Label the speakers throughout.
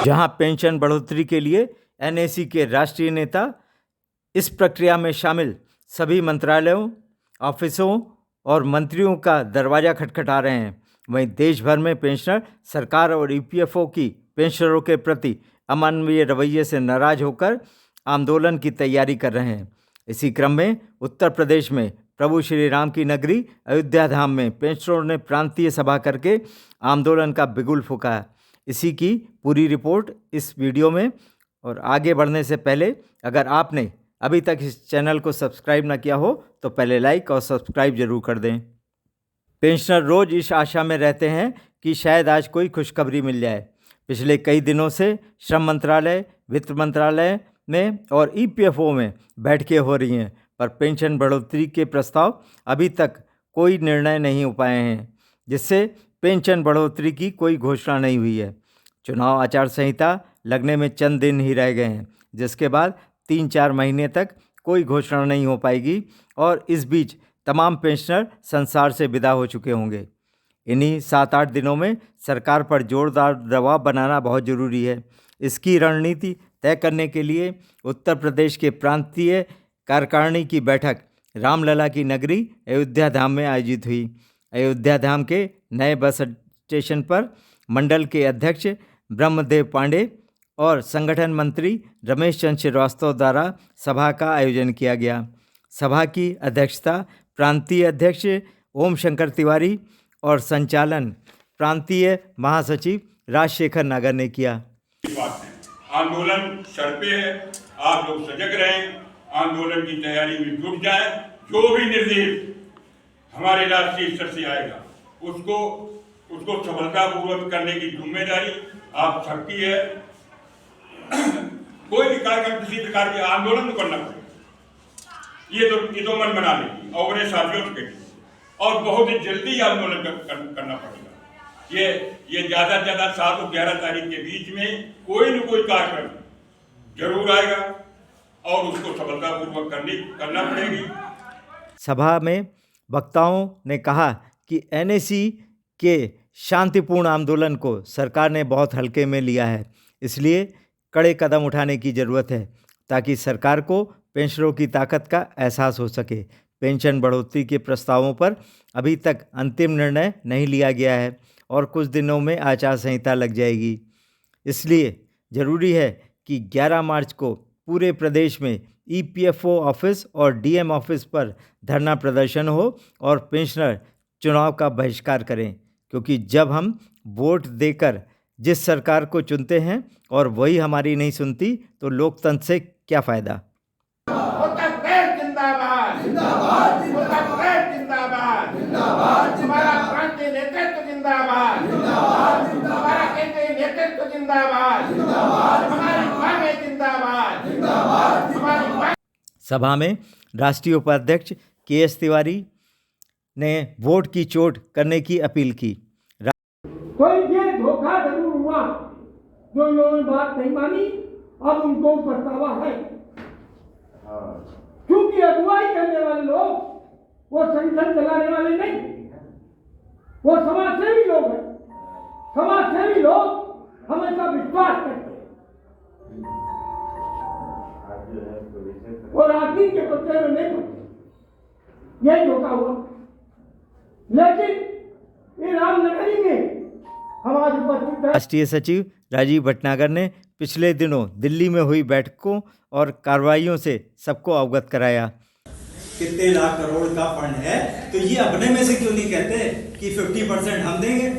Speaker 1: जहां पेंशन बढ़ोतरी के लिए एनएसी के राष्ट्रीय नेता इस प्रक्रिया में शामिल सभी मंत्रालयों, ऑफिसों और मंत्रियों का दरवाजा खटखटा रहे हैं, वहीं देश भर में पेंशनर सरकार और ईपीएफओ की पेंशनरों के प्रति अमानवीय रवैये से नाराज होकर आंदोलन की तैयारी कर रहे हैं। इसी क्रम में उत्तर प्रदेश में प्रभु श्री राम की नगरी अयोध्या धाम में पेंशनरों ने प्रांतीय सभा करके आंदोलन का बिगुल फूंका। इसी की पूरी रिपोर्ट इस वीडियो में। और आगे बढ़ने से पहले अगर आपने अभी तक इस चैनल को सब्सक्राइब ना किया हो तो पहले लाइक और सब्सक्राइब जरूर कर दें। पेंशनर रोज इस आशा में रहते हैं कि शायद आज कोई खुशखबरी मिल जाए। पिछले कई दिनों से श्रम मंत्रालय, वित्त मंत्रालय में और ईपीएफओ में बैठकें हो रही हैं, पर पेंशन बढ़ोतरी के प्रस्ताव अभी तक कोई निर्णय नहीं हो पाए हैं, जिससे पेंशन बढ़ोतरी की कोई घोषणा नहीं हुई है। चुनाव आचार संहिता लगने में चंद दिन ही रह गए हैं, जिसके बाद 3-4 महीने तक कोई घोषणा नहीं हो पाएगी और इस बीच तमाम पेंशनर संसार से विदा हो चुके होंगे। इन्हीं 7-8 दिनों में सरकार पर जोरदार दबाव बनाना बहुत ज़रूरी है। इसकी रणनीति तय करने के लिए उत्तर प्रदेश के प्रांतीय कार्यकारिणी की बैठक रामलला की नगरी अयोध्या धाम में आयोजित हुई। अयोध्या धाम के नए बस स्टेशन पर मंडल के अध्यक्ष ब्रह्मदेव पांडे और संगठन मंत्री रमेश चंद्र श्रीवास्तव द्वारा सभा का आयोजन किया गया। सभा की अध्यक्षता प्रांतीय अध्यक्ष ओम शंकर तिवारी और संचालन प्रांतीय महासचिव राजशेखर नागर ने किया।
Speaker 2: आंदोलन सर पे है, आप लोग सजग रहें, आंदोलन की तैयारी में जुट जाए। जो भी निर्देश हमारे राष्ट्रीय स्तर से आएगा उसको सफलतापूर्वक करने की जिम्मेदारी आप सबकी है। कोई भी कार्यक्रम किसी प्रकार के आंदोलन तो करना पड़ेगा, ये तो मन बना लेगी और अपने साथियों के लिए, और बहुत ही जल्दी आंदोलन करना पड़ेगा। ये ज्यादा से ज्यादा 7 और 11 तारीख के बीच में कोई न कोई कार्यक्रम जरूर आएगा और उसको सफलतापूर्वक करना पड़ेगी।
Speaker 1: सभा में वक्ताओं ने कहा कि एनएसी के शांतिपूर्ण आंदोलन को सरकार ने बहुत हल्के में लिया है, इसलिए कड़े कदम उठाने की ज़रूरत है ताकि सरकार को पेंशनरों की ताकत का एहसास हो सके। पेंशन बढ़ोतरी के प्रस्तावों पर अभी तक अंतिम निर्णय नहीं लिया गया है और कुछ दिनों में आचार संहिता लग जाएगी। इसलिए ज़रूरी है कि 11 मार्च को पूरे प्रदेश में ईपीएफओ ऑफिस और डीएम ऑफिस पर धरना प्रदर्शन हो और पेंशनर चुनाव का बहिष्कार करें, क्योंकि जब हम वोट देकर जिस सरकार को चुनते हैं और वही हमारी नहीं सुनती तो लोकतंत्र से क्या फ़ायदा।
Speaker 3: जिंदाबाद जिंदाबाद जिंदाबाद जिंदाबाद, हमारा प्रांतीय नेतृत्व जिंदाबाद जिंदाबाद, हमारा केंद्रीय नेतृत्व जिंदाबाद जिंदाबाद, हमारी मांगें जिंदाबाद जिंदाबाद, हमारी।
Speaker 1: सभा में राष्ट्रीय उपाध्यक्ष केएस तिवारी ने वोट की चोट करने की अपील की।
Speaker 4: कोई ये धोखा जरूर हुआ, जो इन्होंने बात नहीं मानी, अब उनको पछतावा है। क्योंकि अगुवाई करने वाले लोग वो संगठन चलाने वाले नहीं, वो समाजसेवी लोग हैं। समाजसेवी लोग हमेशा विश्वास करते हैं, वो राजनीति के प्रत्यय में नहीं पड़ते। यही धोखा हुआ। लेकिन ये रामनगरी में हमारे उपस्थित
Speaker 1: राष्ट्रीय सचिव राजीव भटनागर ने पिछले दिनों दिल्ली में हुई बैठकों और कार्रवाइयों से सबको अवगत कराया।
Speaker 5: कितने लाख करोड़ का फंड है, तो ये अपने में से क्यों नहीं कहते कि 50% हम देंगे,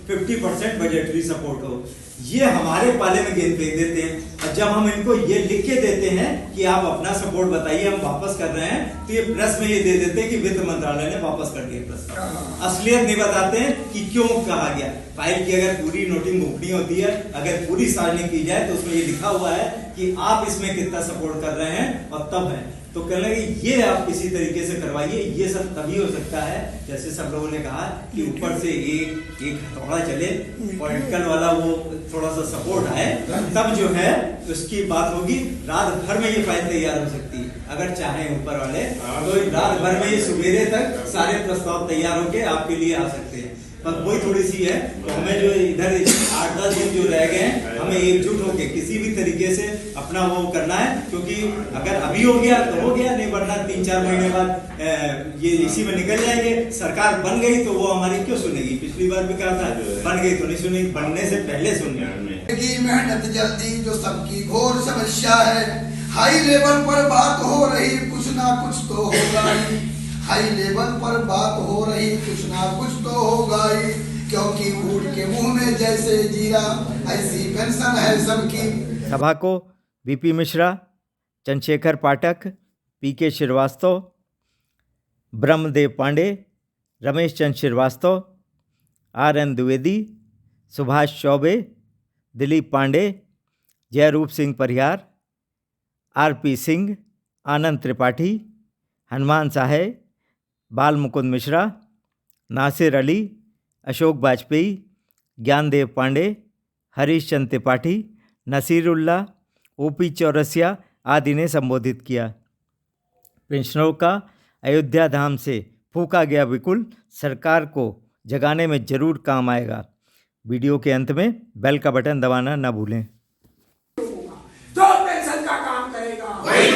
Speaker 5: 50% बजटरी सपोर्ट हो। ये हमारे पाले में गेंद फेंक देते हैं, और जब हम इनको ये लिख के देते हैं कि आप अपना सपोर्ट बताइए, हम वापस कर रहे हैं, तो ये प्रेस में ये दे देते हैं कि वित्त मंत्रालय ने वापस कर दिया प्रस्ताव। असलियत नहीं बताते हैं कि क्यों कहा गया। फाइल की अगर पूरी नोटिंग घूमनी होती है, अगर पूरी सार्वजनिक की जाए, तो उसमें ये लिखा हुआ है कि आप इसमें कितना सपोर्ट कर रहे हैं और तब है। तो कहने लगे ये आप किसी तरीके से करवाइए। ये सब तभी हो सकता है, जैसे सब लोगों ने कहा, कि ऊपर से एक हथौड़ा चले, पॉलिटिकल वाला वो थोड़ा सा सपोर्ट आए, तब जो है उसकी बात होगी। रात भर में ये फाइल तैयार हो सकती है, अगर चाहे ऊपर वाले, तो रात भर में ये सवेरे तक सारे प्रस्ताव तैयार होके आपके लिए आ सकते हैं। पर वही थोड़ी सी है, तो हमें जो इधर 8-10 दिन जो रह गए हैं, हमें एकजुट होकर किसी भी तरीके से अपना वो करना है, क्योंकि अगर अभी हो गया तो हो गया, नहीं वरना 3-4 महीने बाद ये इसी में निकल जाएंगे। सरकार बन गई तो वो हमारी क्यों सुनेगी? पिछली बार भी कहा था बन गई तो नहीं सुनेगी, बनने से पहले सुनने
Speaker 6: की मेहनत जल्दी जो सबकी घोर समस्या है, हाई लेवल पर बात हो रही कुछ ना कुछ तो होगा ही, हाई लेवल पर बात हो रही कुछ ना कुछ तो होगा ही, क्योंकि ऊँट के मुंह में जैसे जीरा ऐसी पेंशन है सबकी।
Speaker 1: सभा को बीपी मिश्रा, चंद्रशेखर पाठक, पीके श्रीवास्तव, ब्रह्मदेव पांडे, रमेश चंद्र श्रीवास्तव, RN द्विवेदी, सुभाष चौबे, दिलीप पांडे, जयरूप सिंह परिहार, RP सिंह, आनंद त्रिपाठी, हनुमान साहे, बाल मुकुंद मिश्रा, नासिर अली, अशोक वाजपेयी, ज्ञानदेव पांडे, हरीश चंद्र त्रिपाठी, नसीरुल्लाह, OP चौरसिया आदि ने संबोधित किया। पेंशनरों का अयोध्या धाम से फूंका गया विपुल सरकार को जगाने में जरूर काम आएगा। वीडियो के अंत में बेल का बटन दबाना न भूलें।
Speaker 4: जो पेंशन का काम करेगा वही